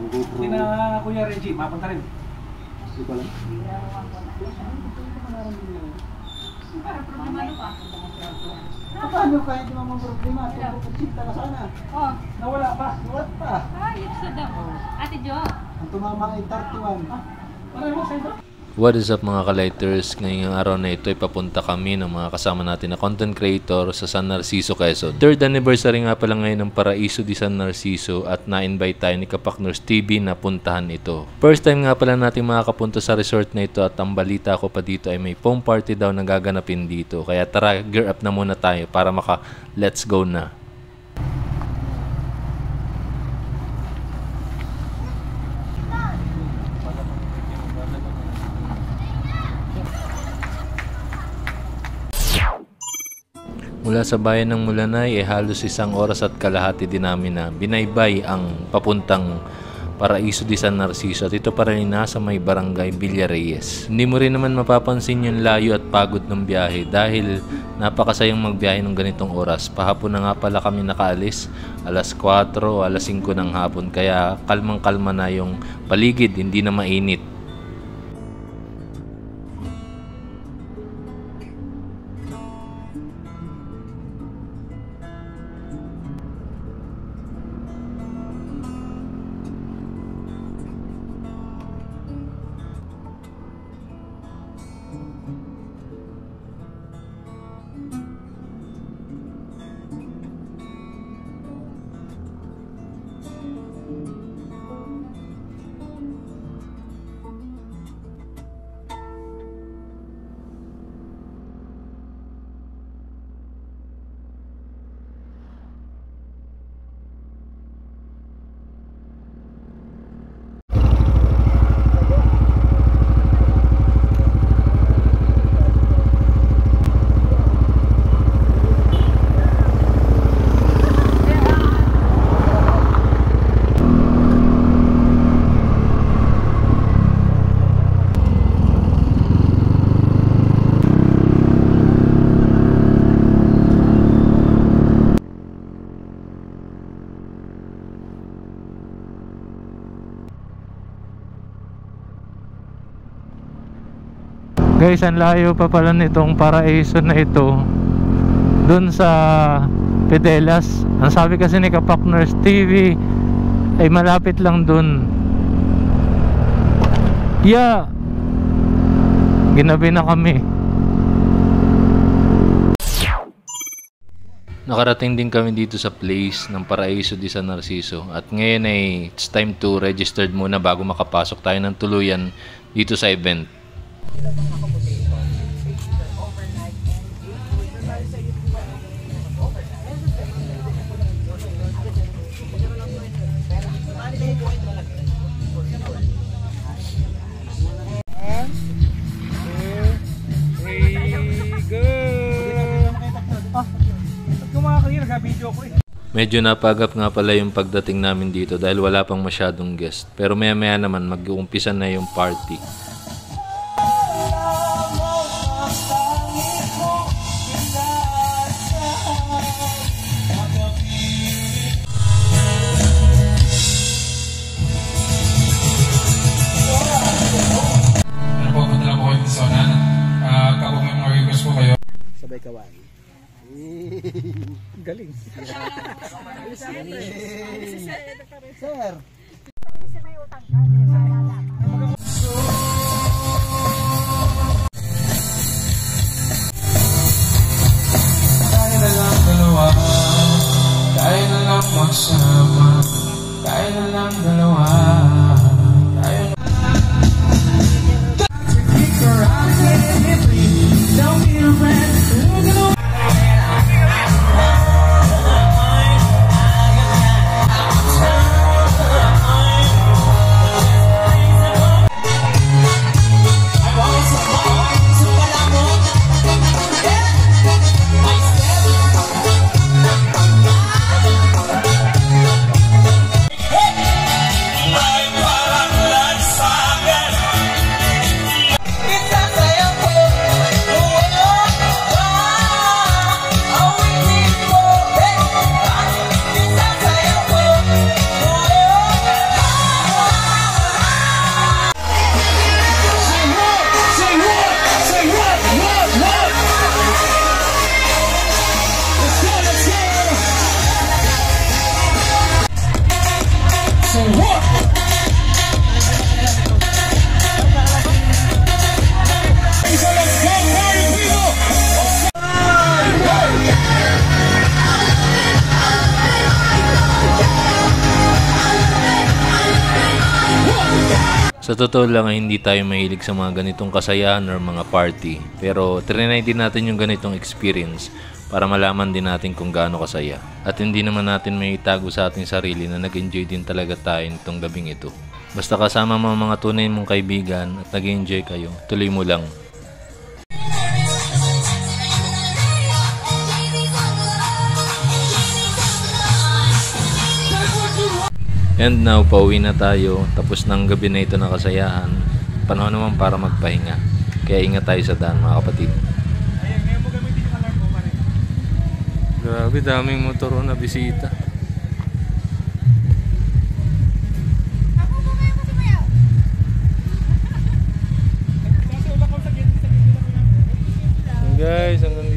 Ang GoPro. Hindi na Kuya Reggie, mapunta rin. Hindi ko alam. Para problema ano pa? Paano kahit di mamang problema? Pagsinta ka sana. Oh, Nawala pa. What pa? ayos na daw. Ate Jo. Ang tumama ay 31. Ano mo sa'yo? What is up mga ka-lighters? Ngayong araw na ito ay papunta kami ng mga kasama natin na content creator sa San Narciso, Quezon. 3rd anniversary nga pala ngayon ng Paraiso di San Narciso at na-invite tayo ni Kapakners TV na puntahan ito. First time nga pala natin makakapunta sa resort na ito at ang balita ko pa dito ay may foam party daw na gaganapin dito. Kaya tara, gear up na muna tayo para let's go na. Mula sa bayan ng Mulanay ay halos 1 oras at kalahati din namin na binaybay ang papuntang Paraiso di San Narciso at ito pa rin nasa may barangay Villarreyes. Hindi mo rin naman mapapansin yung layo at pagod ng biyahe dahil napakasayang magbiyahe ng ganitong oras. Pahapon na nga pala kami nakaalis, alas 4 o alas 5 ng hapon kaya kalmang-kalma na yung paligid, hindi na mainit. Guys, ang layo pa pala nitong Paraiso na ito dun sa Pedelas. Ang sabi kasi ni Kapakners TV ay malapit lang dun. Yeah, ginabi na kami. Nakarating din kami dito sa place ng Paraiso di San Narciso at ngayon ay it's time to register muna bago makapasok tayo ng tuluyan dito sa event. Medyo napagap nga pala yung pagdating namin dito dahil wala pang masyadong guest. Pero maya maya naman mag-uumpisa na yung party. Ano po, punta lang po kayo dito sa unan. Kapag may mga request po kayo. Sabay kaway. Galing. Sir. Kaya na lang dalawa, kaya na lang magsama, kaya na lang dalawa, kaya na Sa totoo lang ay hindi tayo mahilig sa mga ganitong kasayahan or mga party. Pero trinay din natin yung ganitong experience para malaman din natin kung gaano kasaya. At hindi naman natin may itago sa ating sarili na nag-enjoy din talaga tayo nitong gabing ito. Basta kasama mo ang mga tunay mong kaibigan at nag-enjoy kayo, tuloy mo lang. And now, pauwi na tayo. Tapos ng gabi na ito na kasayahan. Panahon naman para magpahinga. Kaya ingat tayo sa daan, mga kapatid. Grabe, daming motor na bisita. Guys, ang ganda.